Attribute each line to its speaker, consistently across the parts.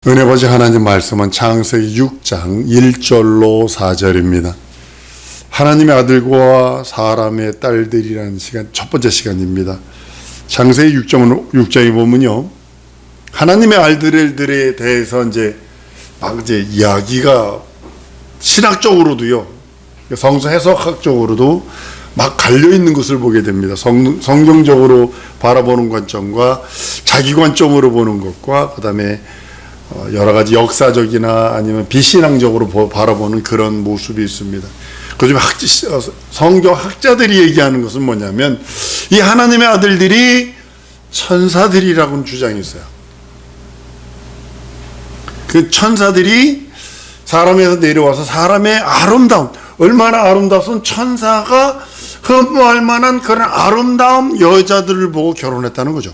Speaker 1: 은혜 아버지 하나님 말씀은 창세기 6장 1절로 4절입니다. 하나님의 아들과 사람의 딸들이라는 시간, 첫 번째 시간입니다. 창세기 6장에 보면요, 하나님의 아들들에 대해서 이제 이야기가 신학적으로도요, 성서 해석학적으로도 막 갈려 있는 것을 보게 됩니다. 성경적으로 바라보는 관점과 자기 관점으로 보는 것과 그 다음에 여러 가지 역사적이나 아니면 비신앙적으로 바라보는 그런 모습이 있습니다. 그중에 성경 학자들이 얘기하는 것은 뭐냐면 이 하나님의 아들들이 천사들이라고는 주장이 있어요. 그 천사들이 사람에서 내려와서 사람의 아름다움, 얼마나 아름다워서 천사가 흠모할 만한 그런 아름다운 여자들을 보고 결혼했다는 거죠.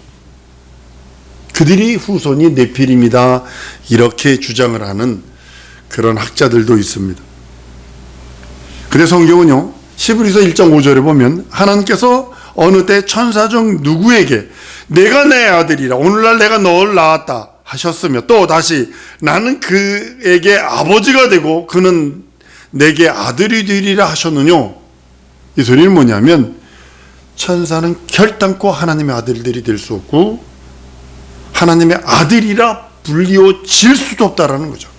Speaker 1: 그들이 후손이 네피림이다, 이렇게 주장을 하는 그런 학자들도 있습니다. 그래서 성경은요, 히브리서 1장 5절에 보면 하나님께서 어느 때 천사 중 누구에게 내가 내 아들이라, 오늘날 내가 너를 낳았다 하셨으며, 또 다시 나는 그에게 아버지가 되고 그는 내게 아들이 되리라 하셨느냐. 이 소리는 뭐냐면 천사는 결단코 하나님의 아들들이 될 수 없고 하나님의 아들이라 불리워질 수도 없다라는 거죠.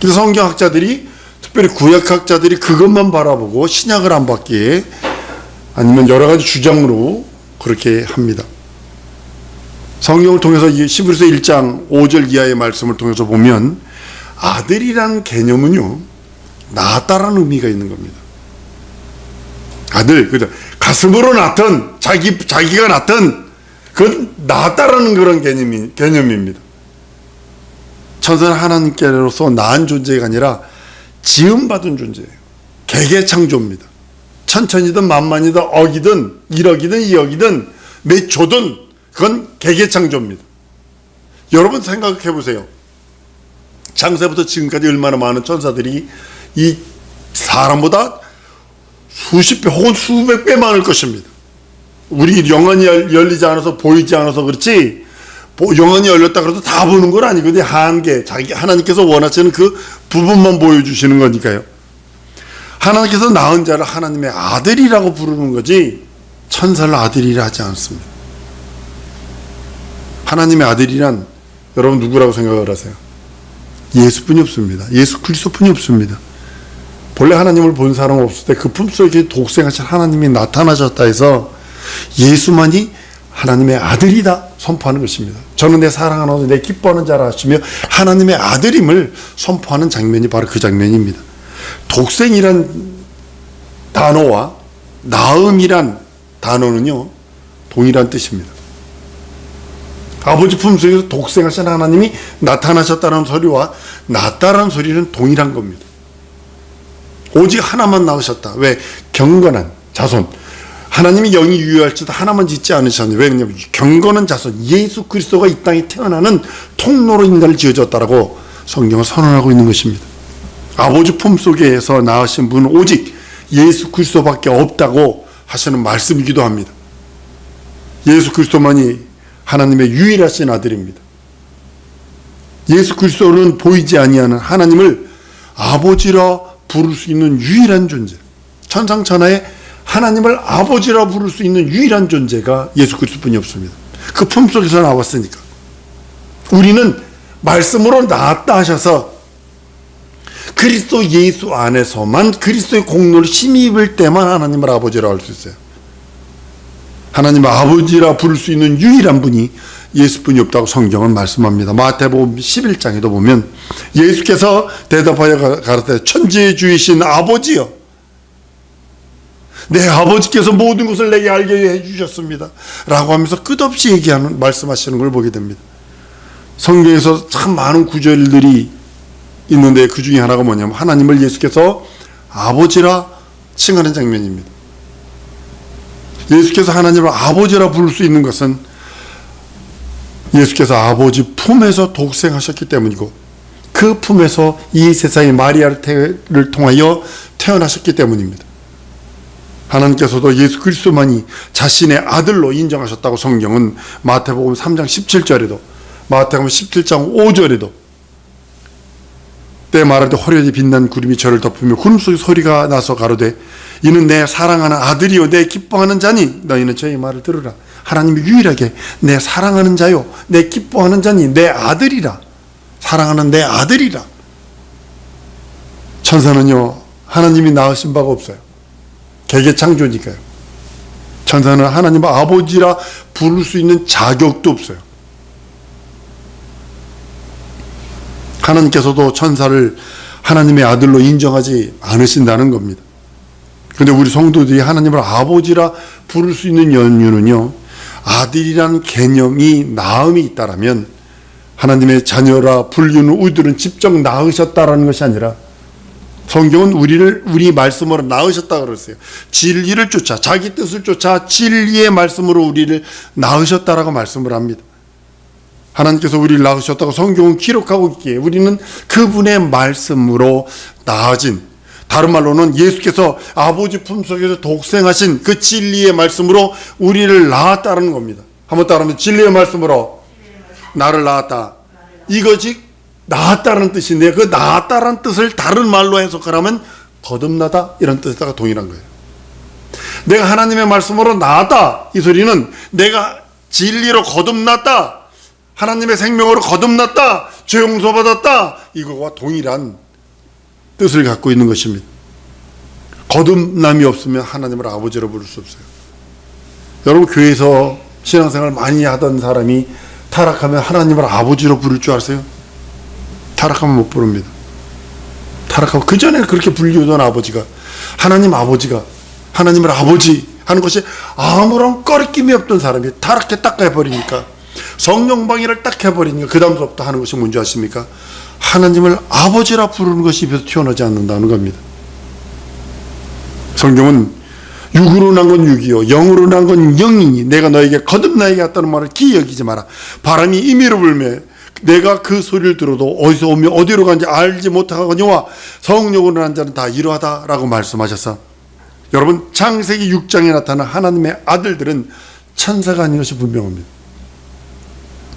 Speaker 1: 그래서 성경학자들이, 특별히 구약학자들이 그것만 바라보고 신약을 안 받기에, 아니면 여러 가지 주장으로 그렇게 합니다. 성경을 통해서 히브리서 1장 5절 이하의 말씀을 통해서 보면 아들이라는 개념은요, 낳았다라는 의미가 있는 겁니다. 아들, 그죠? 가슴으로 낳던, 자기가 낳던, 그건 낳았다라는 그런 개념입니다. 천사는 하나님께로서 낳은 존재가 아니라 지음받은 존재예요. 개개창조입니다. 천천이든 만만이든 억이든 1억이든 2억이든 몇 조든 그건 개개창조입니다. 여러분 생각해 보세요. 창세부터 지금까지 얼마나 많은 천사들이 이 사람보다 수십 배 혹은 수백 배 많을 것입니다. 우리 영혼이 열리지 않아서 보이지 않아서 그렇지, 영혼이 열렸다 그래도 다 보는 건 아니거든요. 한계, 하나님께서 원하시는 그 부분만 보여주시는 거니까요. 하나님께서 낳은 자를 하나님의 아들이라고 부르는 거지 천사를 아들이라 하지 않습니다. 하나님의 아들이란 여러분 누구라고 생각을 하세요? 예수뿐이 없습니다. 예수 그리스도뿐이 없습니다. 본래 하나님을 본 사람은 없을 때 그 품속에 독생하신 하나님이 나타나셨다 해서 예수만이 하나님의 아들이다 선포하는 것입니다. 저는 내 사랑하는 내 기뻐하는 자라 하시며 하나님의 아들임을 선포하는 장면이 바로 그 장면입니다. 독생이란 단어와 낳음이란 단어는요, 동일한 뜻입니다. 아버지 품속에서 독생하신 하나님이 나타나셨다는 소리와 낳았다는 소리는 동일한 겁니다. 오직 하나만 낳으셨다. 왜? 경건한 자손, 하나님이 영이 유효할지도 하나만 짓지 않으셨는데, 왜냐하면 경건한 자손 예수 그리스도가 이 땅에 태어나는 통로로 인간을 지어줬다라고 성경은 선언하고 있는 것입니다. 아버지 품속에서 낳으신 분은 오직 예수 그리스도밖에 없다고 하시는 말씀이기도 합니다. 예수 그리스도만이 하나님의 유일하신 아들입니다. 예수 그리스도는 보이지 아니하는 하나님을 아버지라 부를 수 있는 유일한 존재, 천상천하에 하나님을 아버지라 부를 수 있는 유일한 존재가 예수 그리스도뿐이 없습니다. 그 품속에서 나왔으니까. 우리는 말씀으로 낳았다 하셔서 그리스도 예수 안에서만 그리스도의 공로를 힘입을 때만 하나님을 아버지라 할 수 있어요. 하나님을 아버지라 부를 수 있는 유일한 분이 예수뿐이 없다고 성경은 말씀합니다. 마태복음 11장에도 보면 예수께서 대답하여 가라사대 천지의 주이신 아버지여, 내 아버지께서 모든 것을 내게 알게 해주셨습니다 라고 하면서 끝없이 말씀하시는 걸 보게 됩니다. 성경에서 참 많은 구절들이 있는데 그 중에 하나가 뭐냐면 하나님을 예수께서 아버지라 칭하는 장면입니다. 예수께서 하나님을 아버지라 부를 수 있는 것은 예수께서 아버지 품에서 독생하셨기 때문이고 그 품에서 이 세상의 마리아를 통하여 태어나셨기 때문입니다. 하나님께서도 예수 그리스도만이 자신의 아들로 인정하셨다고 성경은 마태복음 3장 17절에도 마태복음 17장 5절에도 때 말할 때 화려하게 빛난 구름이 저를 덮으며 구름 속에 소리가 나서 가로되 이는 내 사랑하는 아들이요 내 기뻐하는 자니 너희는 저의 말을 들으라. 하나님이 유일하게 내 사랑하는 자요 내 기뻐하는 자니 내 아들이라. 사랑하는 내 아들이라. 천사는요 하나님이 낳으신 바가 없어요. 개개 창조니까요. 천사는 하나님 아버지라 부를 수 있는 자격도 없어요. 하나님께서도 천사를 하나님의 아들로 인정하지 않으신다는 겁니다. 그런데 우리 성도들이 하나님을 아버지라 부를 수 있는 이유는요, 아들이라는 개념이 낳음이 있다라면 하나님의 자녀라 불리는 우리들은 직접 낳으셨다라는 것이 아니라 성경은 우리 말씀으로 낳으셨다 그랬어요. 진리를 쫓아 자기 뜻을 쫓아 진리의 말씀으로 우리를 낳으셨다라고 말씀을 합니다. 하나님께서 우리를 낳으셨다고 성경은 기록하고 있기에 우리는 그분의 말씀으로 낳아진, 다른 말로는 예수께서 아버지 품속에서 독생하신 그 진리의 말씀으로 우리를 낳았다는 겁니다. 한번 따라하면 진리의 말씀으로 나를 낳았다. 이것이 낳았다는 뜻인데 그 낳았다는 뜻을 다른 말로 해석하라면 거듭나다 이런 뜻에다가 동일한 거예요. 내가 하나님의 말씀으로 낳았다 이 소리는 내가 진리로 거듭났다, 하나님의 생명으로 거듭났다, 죄 용서받았다 이거와 동일한 뜻을 갖고 있는 것입니다. 거듭남이 없으면 하나님을 아버지로 부를 수 없어요. 여러분 교회에서 신앙생활 많이 하던 사람이 타락하면 하나님을 아버지로 부를 줄 아세요? 타락하면 못 부릅니다. 타락하고 그 전에 그렇게 불리우던 아버지가 아버지가 하나님을 아버지 하는 것이 아무런 꺼리낌이 없던 사람이 타락해 딱 해버리니까, 성령방해를 딱 해버리니까 그 다음부터 하는 것이 뭔지 아십니까? 하나님을 아버지라 부르는 것이 입에서 튀어나오지 않는다는 겁니다. 성경은 육으로 난 건 육이요 영으로 난 건 영이니 내가 너에게 거듭나게 했다는 말을 기억이지 마라. 바람이 임의로 불매 내가 그 소리를 들어도 어디서 오며 어디로 가는지 알지 못하거니와 성령으로 난 자는 다 이러하다라고 말씀하셔서, 여러분 창세기 6장에 나타난 하나님의 아들들은 천사가 아닌 것이 분명합니다.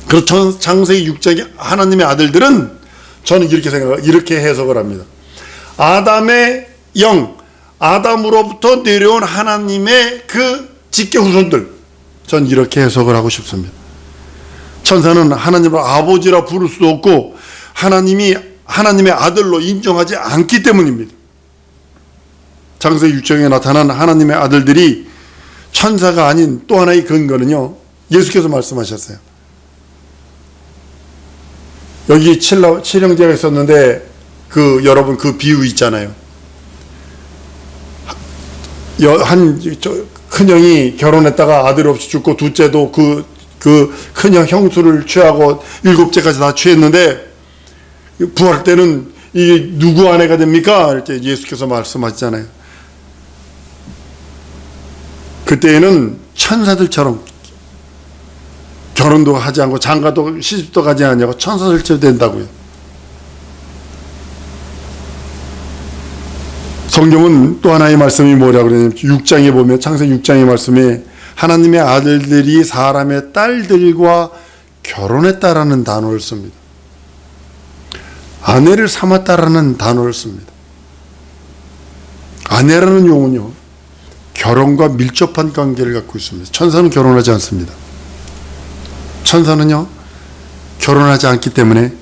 Speaker 1: 그래서 창세기 6장의 하나님의 아들들은 저는 이렇게 해석을 합니다. 아담의 영, 아담으로부터 내려온 하나님의 그 직계 후손들, 전 이렇게 해석을 하고 싶습니다. 천사는 하나님을 아버지라 부를 수도 없고 하나님이 하나님의 아들로 인정하지 않기 때문입니다. 창세기 6장에 나타난 하나님의 아들들이 천사가 아닌 또 하나의 근거는요, 예수께서 말씀하셨어요. 여기 칠형제가 있었는데 여러분 그 비유 있잖아요. 큰형이 결혼했다가 아들 없이 죽고 둘째도 그 큰형 형수를 취하고 일곱째까지 다 취했는데 부활 때는 이게 누구 아내가 됩니까? 이렇게 예수께서 말씀하시잖아요. 그때에는 천사들처럼 결혼도 하지 않고 장가도 시집도 가지 않냐고 천사들처럼 된다고요. 성경은 또 하나의 말씀이 뭐라고 그러냐면 6장에 보면 창세기 6장의 말씀에 하나님의 아들들이 사람의 딸들과 결혼했다라는 단어를 씁니다. 아내를 삼았다라는 단어를 씁니다. 아내라는 용어는요, 결혼과 밀접한 관계를 갖고 있습니다. 천사는 결혼하지 않습니다. 천사는요 결혼하지 않기 때문에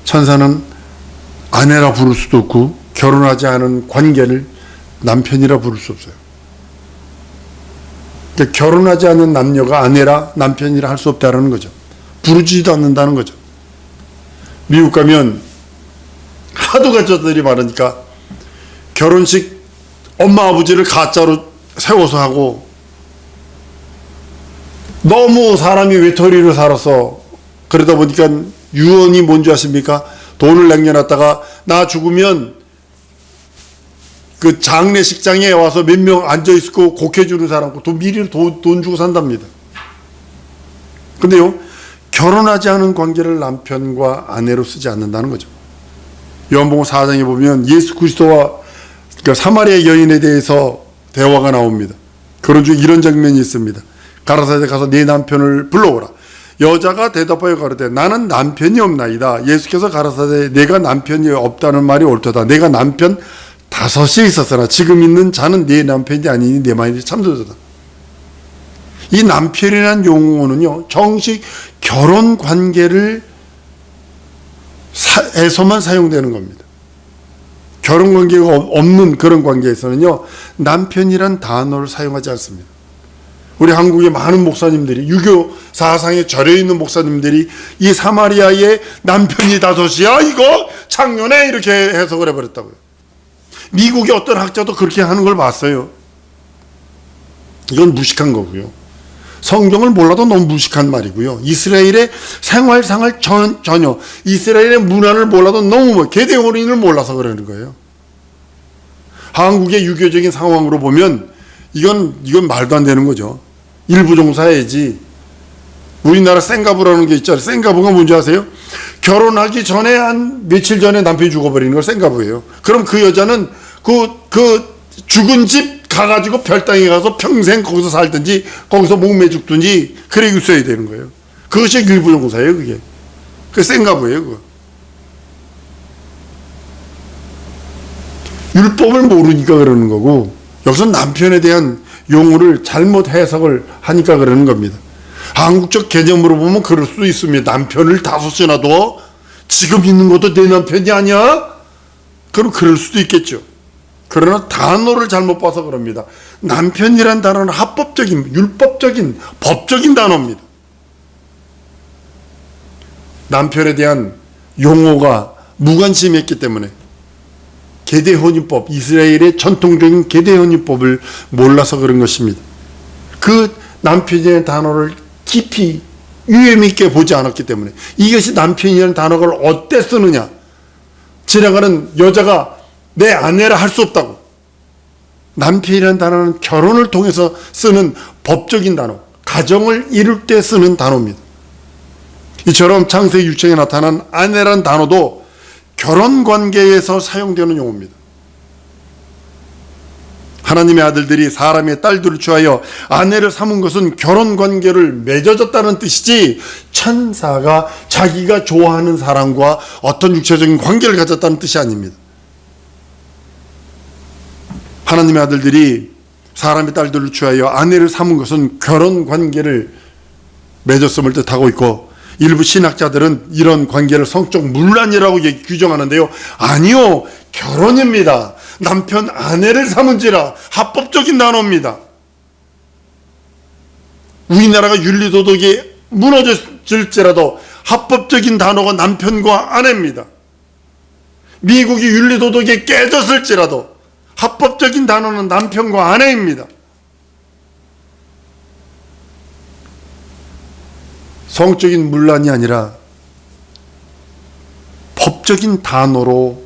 Speaker 1: 천사는 아내라 부를 수도 없고 결혼하지 않은 관계를 남편이라 부를 수 없어요. 그러니까 결혼하지 않은 남녀가 아내라 남편이라 할 수 없다는 거죠. 부르지도 않는다는 거죠. 미국 가면 하도 가짜들이 많으니까 결혼식 엄마 아버지를 가짜로 세워서 하고, 너무 사람이 외톨이로 살아서 그러다 보니까 유언이 뭔지 아십니까? 돈을 남겨놨다가 나 죽으면 그 장례식장에 와서 몇 명 앉아있고 곡해주는 사람, 미리 돈 주고 산답니다. 근데요, 결혼하지 않은 관계를 남편과 아내로 쓰지 않는다는 거죠. 요한복음 4장에 보면 예수 그리스도와 그 사마리아 여인에 대해서 대화가 나옵니다. 그런 중 이런 장면이 있습니다. 가라사대 가서 네 남편을 불러오라. 여자가 대답하여 가로되 나는 남편이 없나이다. 예수께서 가라사대 내가 남편이 없다는 말이 옳도다. 내가 남편 5이 있었으나 지금 있는 자는 네 남편이 아니니 내 말이 참되도다. 이 남편이라는 용어는요, 정식 결혼 관계를 에서만 사용되는 겁니다. 결혼 관계가 없는 그런 관계에서는요, 남편이란 단어를 사용하지 않습니다. 우리 한국의 많은 목사님들이, 유교 사상에 절여 있는 목사님들이 이 사마리아의 남편이 5이야 이거 작년에 이렇게 해석을 해버렸다고요. 미국의 어떤 학자도 그렇게 하는 걸 봤어요. 이건 무식한 거고요. 성경을 몰라도 너무 무식한 말이고요. 이스라엘의 생활상을 전혀, 이스라엘의 문화를 몰라도 너무 게데온인을 몰라서 그러는 거예요. 한국의 유교적인 상황으로 보면 이건 말도 안 되는 거죠. 일부 종사해야지. 우리나라 생가부라는 게 있잖아요. 생가부가 뭔지 아세요? 결혼하기 전에 한 며칠 전에 남편이 죽어버리는 걸 생가부예요. 그럼 그 여자는 그 죽은 집 가가지고 별당에 가서 평생 거기서 살든지 거기서 목매 죽든지 그래 있어야 되는 거예요. 그것이 일부 종사예요. 그게. 그 생가부예요. 그거. 율법을 모르니까 그러는 거고, 여기서 남편에 대한 용어를 잘못 해석을 하니까 그러는 겁니다. 한국적 개념으로 보면 그럴 수도 있습니다. 남편을 5이나 둬? 지금 있는 것도 내 남편이 아니야? 그럼 그럴 수도 있겠죠. 그러나 단어를 잘못 봐서 그럽니다. 남편이란 단어는 합법적인, 율법적인, 법적인 단어입니다. 남편에 대한 용어가 무관심했기 때문에 계대혼인법, 이스라엘의 전통적인 계대혼인법을 몰라서 그런 것입니다. 그 남편이라는 단어를 깊이 유념 있게 보지 않았기 때문에, 이것이 남편이라는 단어를 어때 쓰느냐, 지나가는 여자가 내 아내라 할 수 없다고. 남편이라는 단어는 결혼을 통해서 쓰는 법적인 단어, 가정을 이룰 때 쓰는 단어입니다. 이처럼 창세기 6장에 나타난 아내란 단어도 결혼 관계에서 사용되는 용어입니다. 하나님의 아들들이 사람의 딸들을 취하여 아내를 삼은 것은 결혼 관계를 맺어졌다는 뜻이지, 천사가 자기가 좋아하는 사람과 어떤 육체적인 관계를 가졌다는 뜻이 아닙니다. 하나님의 아들들이 사람의 딸들을 취하여 아내를 삼은 것은 결혼 관계를 맺었음을 뜻하고 있고, 일부 신학자들은 이런 관계를 성적 문란이라고 규정하는데요. 아니요, 결혼입니다. 남편 아내를 삼은지라 합법적인 단어입니다. 우리나라가 윤리도덕이 무너질지라도 합법적인 단어가 남편과 아내입니다. 미국이 윤리도덕이 깨졌을지라도 합법적인 단어는 남편과 아내입니다. 성적인 문란이 아니라 법적인 단어로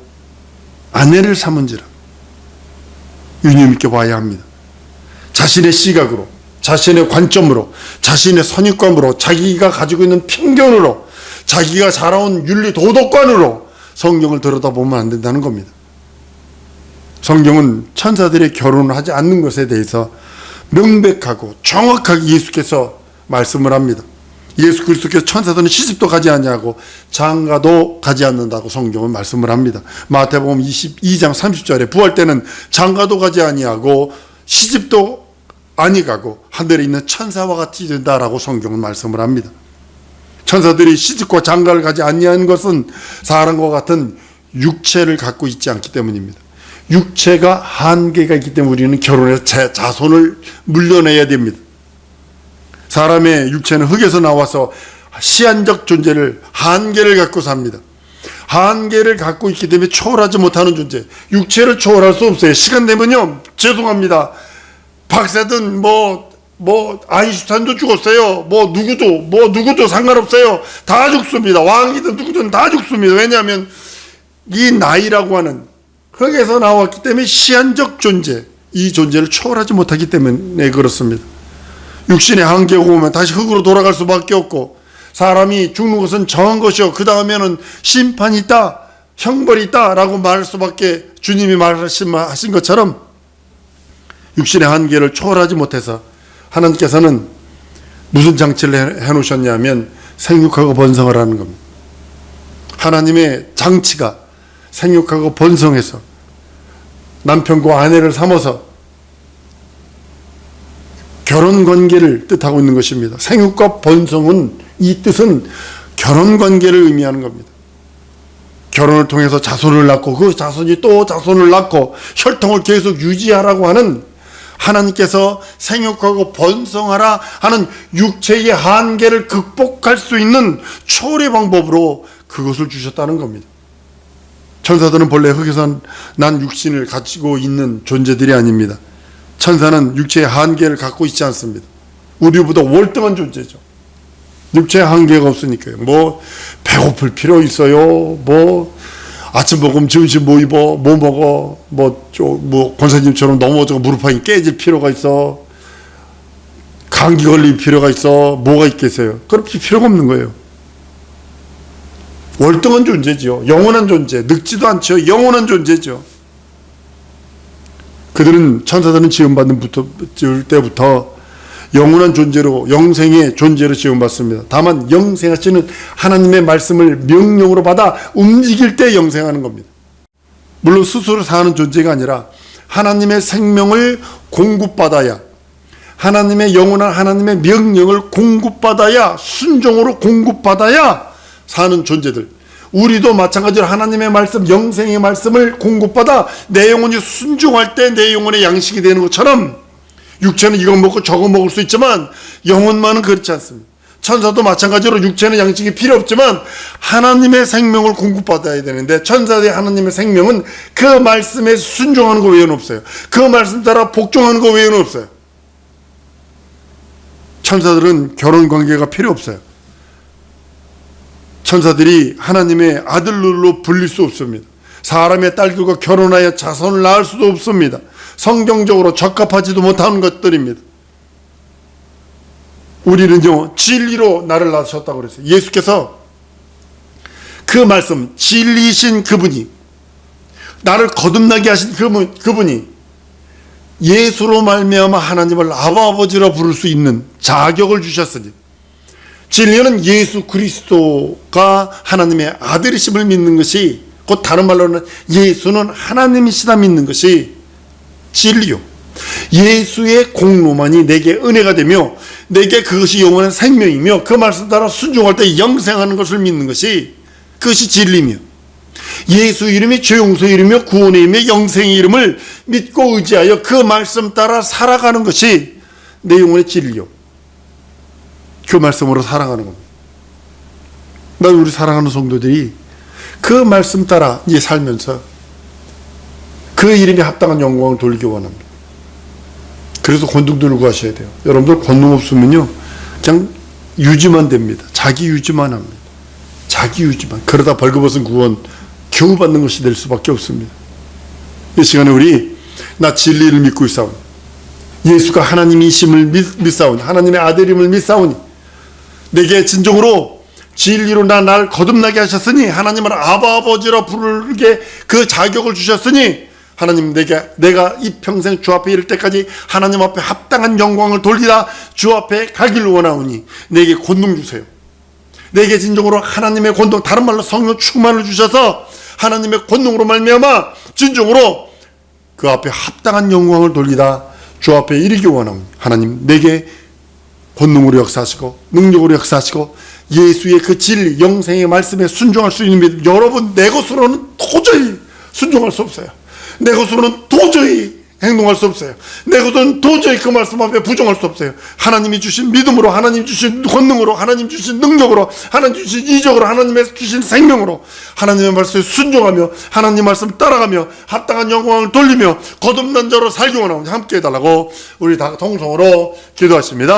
Speaker 1: 아내를 삼은지라 유념 있게 봐야 합니다. 자신의 시각으로, 자신의 관점으로, 자신의 선입관으로, 자기가 가지고 있는 편견으로, 자기가 자라온 윤리 도덕관으로 성경을 들여다보면 안 된다는 겁니다. 성경은 천사들의 결혼을 하지 않는 것에 대해서 명백하고 정확하게 예수께서 말씀을 합니다. 예수 그리스도께서 천사들은 시집도 가지 않냐고 장가도 가지 않는다고 성경은 말씀을 합니다. 마태복음 22장 30절에 부활 때는 장가도 가지 아니하고 시집도 아니 가고 하늘에 있는 천사와 같이 된다라고 성경은 말씀을 합니다. 천사들이 시집과 장가를 가지 아니하는 것은 사람과 같은 육체를 갖고 있지 않기 때문입니다. 육체가 한계가 있기 때문에 우리는 결혼해서 제 자손을 물려내야 됩니다. 사람의 육체는 흙에서 나와서 시한적 존재를, 한계를 갖고 삽니다. 한계를 갖고 있기 때문에 초월하지 못하는 존재, 육체를 초월할 수 없어요. 시간 되면요, 죄송합니다, 박사든 아인슈타인도 죽었어요. 누구도 상관없어요. 다 죽습니다. 왕이든 누구든 다 죽습니다. 왜냐하면 이 나이라고 하는 흙에서 나왔기 때문에 시한적 존재, 이 존재를 초월하지 못하기 때문에 그렇습니다. 육신의 한계가 오면 다시 흙으로 돌아갈 수밖에 없고, 사람이 죽는 것은 정한 것이요, 그 다음에는 심판이 있다, 형벌이 있다 라고 말할 수밖에, 주님이 말하신 것처럼 육신의 한계를 초월하지 못해서 하나님께서는 무슨 장치를 해놓으셨냐면 생육하고 번성하라는 겁니다. 하나님의 장치가 생육하고 번성해서 남편과 아내를 삼아서 결혼관계를 뜻하고 있는 것입니다. 생육과 번성은, 이 뜻은 결혼관계를 의미하는 겁니다. 결혼을 통해서 자손을 낳고 그 자손이 또 자손을 낳고 혈통을 계속 유지하라고 하는, 하나님께서 생육하고 번성하라 하는 육체의 한계를 극복할 수 있는 초월의 방법으로 그것을 주셨다는 겁니다. 천사들은 본래 흙에서 난 육신을 가지고 있는 존재들이 아닙니다. 천사는 육체의 한계를 갖고 있지 않습니다. 우리보다 월등한 존재죠. 육체의 한계가 없으니까요. 뭐 배고플 필요 있어요. 뭐 아침 먹으면 점심 뭐 입어, 뭐 먹어, 뭐 권사님처럼 넘어져서 무릎판이 깨질 필요가 있어, 감기 걸릴 필요가 있어, 뭐가 있겠어요? 그럴 필요가 없는 거예요. 월등한 존재죠. 영원한 존재, 늙지도 않죠. 영원한 존재죠. 그들은, 천사들은 지음받는 때부터 영원한 존재로, 영생의 존재로 지음받습니다. 다만 영생하시는 하나님의 말씀을 명령으로 받아 움직일 때 영생하는 겁니다. 물론 스스로 사는 존재가 아니라 하나님의 생명을 공급받아야, 하나님의 영원한 하나님의 명령을 공급받아야, 순종으로 공급받아야 사는 존재들. 우리도 마찬가지로 하나님의 말씀, 영생의 말씀을 공급받아 내 영혼이 순종할 때 내 영혼의 양식이 되는 것처럼, 육체는 이거 먹고 저거 먹을 수 있지만 영혼만은 그렇지 않습니다. 천사도 마찬가지로 육체는 양식이 필요 없지만 하나님의 생명을 공급받아야 되는데, 천사의 하나님의 생명은 그 말씀에 순종하는 것 외에는 없어요. 그 말씀 따라 복종하는 것 외에는 없어요. 천사들은 결혼관계가 필요 없어요. 천사들이 하나님의 아들로 불릴 수 없습니다. 사람의 딸들과 결혼하여 자손을 낳을 수도 없습니다. 성경적으로 적합하지도 못하는 것들입니다. 우리는요, 진리로 나를 낳으셨다고 그랬어요. 예수께서 그 말씀, 진리이신 그분이, 나를 거듭나게 하신 그분이 예수로 말미암아 하나님을 아버지라 부를 수 있는 자격을 주셨으니, 진리는 예수 그리스도가 하나님의 아들이심을 믿는 것이, 곧 다른 말로는 예수는 하나님이시다 믿는 것이 진리요. 예수의 공로만이 내게 은혜가 되며 내게 그것이 영원한 생명이며 그 말씀 따라 순종할 때 영생하는 것을 믿는 것이, 그것이 진리며, 예수 이름이 죄 용서의 이름이며 구원의 이름이며 영생의 이름을 믿고 의지하여 그 말씀 따라 살아가는 것이 내 영혼의 진리요. 그 말씀으로 살아가는 겁니다. 난 우리 사랑하는 성도들이 그 말씀 따라 이제 살면서 그 이름에 합당한 영광을 돌리기 원합니다. 그래서 권능 들고 하셔야 돼요. 여러분들 권능 없으면요, 그냥 유지만 됩니다. 자기 유지만 합니다. 자기 유지만. 그러다 벌거벗은 구원 겨우 받는 것이 될 수밖에 없습니다. 이 시간에 우리, 나 진리를 믿고 있사오니, 예수가 하나님이심을 믿사오니, 하나님의 아들임을 믿사오니, 내게 진정으로 진리로 날 거듭나게 하셨으니, 하나님을 아버지라 부르게 그 자격을 주셨으니, 하나님, 내가 이 평생 주 앞에 이를 때까지 하나님 앞에 합당한 영광을 돌리다 주 앞에 가기를 원하오니 내게 권능 주세요. 내게 진정으로 하나님의 권능, 다른 말로 성령 충만을 주셔서 하나님의 권능으로 말미암아 진정으로 그 앞에 합당한 영광을 돌리다 주 앞에 이르기 원하오니, 하나님 내게 권능으로 역사하시고 능력으로 역사하시고 예수의 그 진리, 영생의 말씀에 순종할 수 있는 믿음. 여러분, 내 것으로는 도저히 순종할 수 없어요. 내 것으로는 도저히 행동할 수 없어요. 내 것은 도저히 그 말씀 앞에 부정할 수 없어요. 하나님이 주신 믿음으로, 하나님 주신 권능으로, 하나님 주신 능력으로, 하나님 주신 이적으로, 하나님의 주신 생명으로 하나님의 말씀에 순종하며 하나님 말씀 따라가며 합당한 영광을 돌리며 거듭난 자로 살기 원하오니 함께 해달라고 우리 다 통성으로 기도하십니다.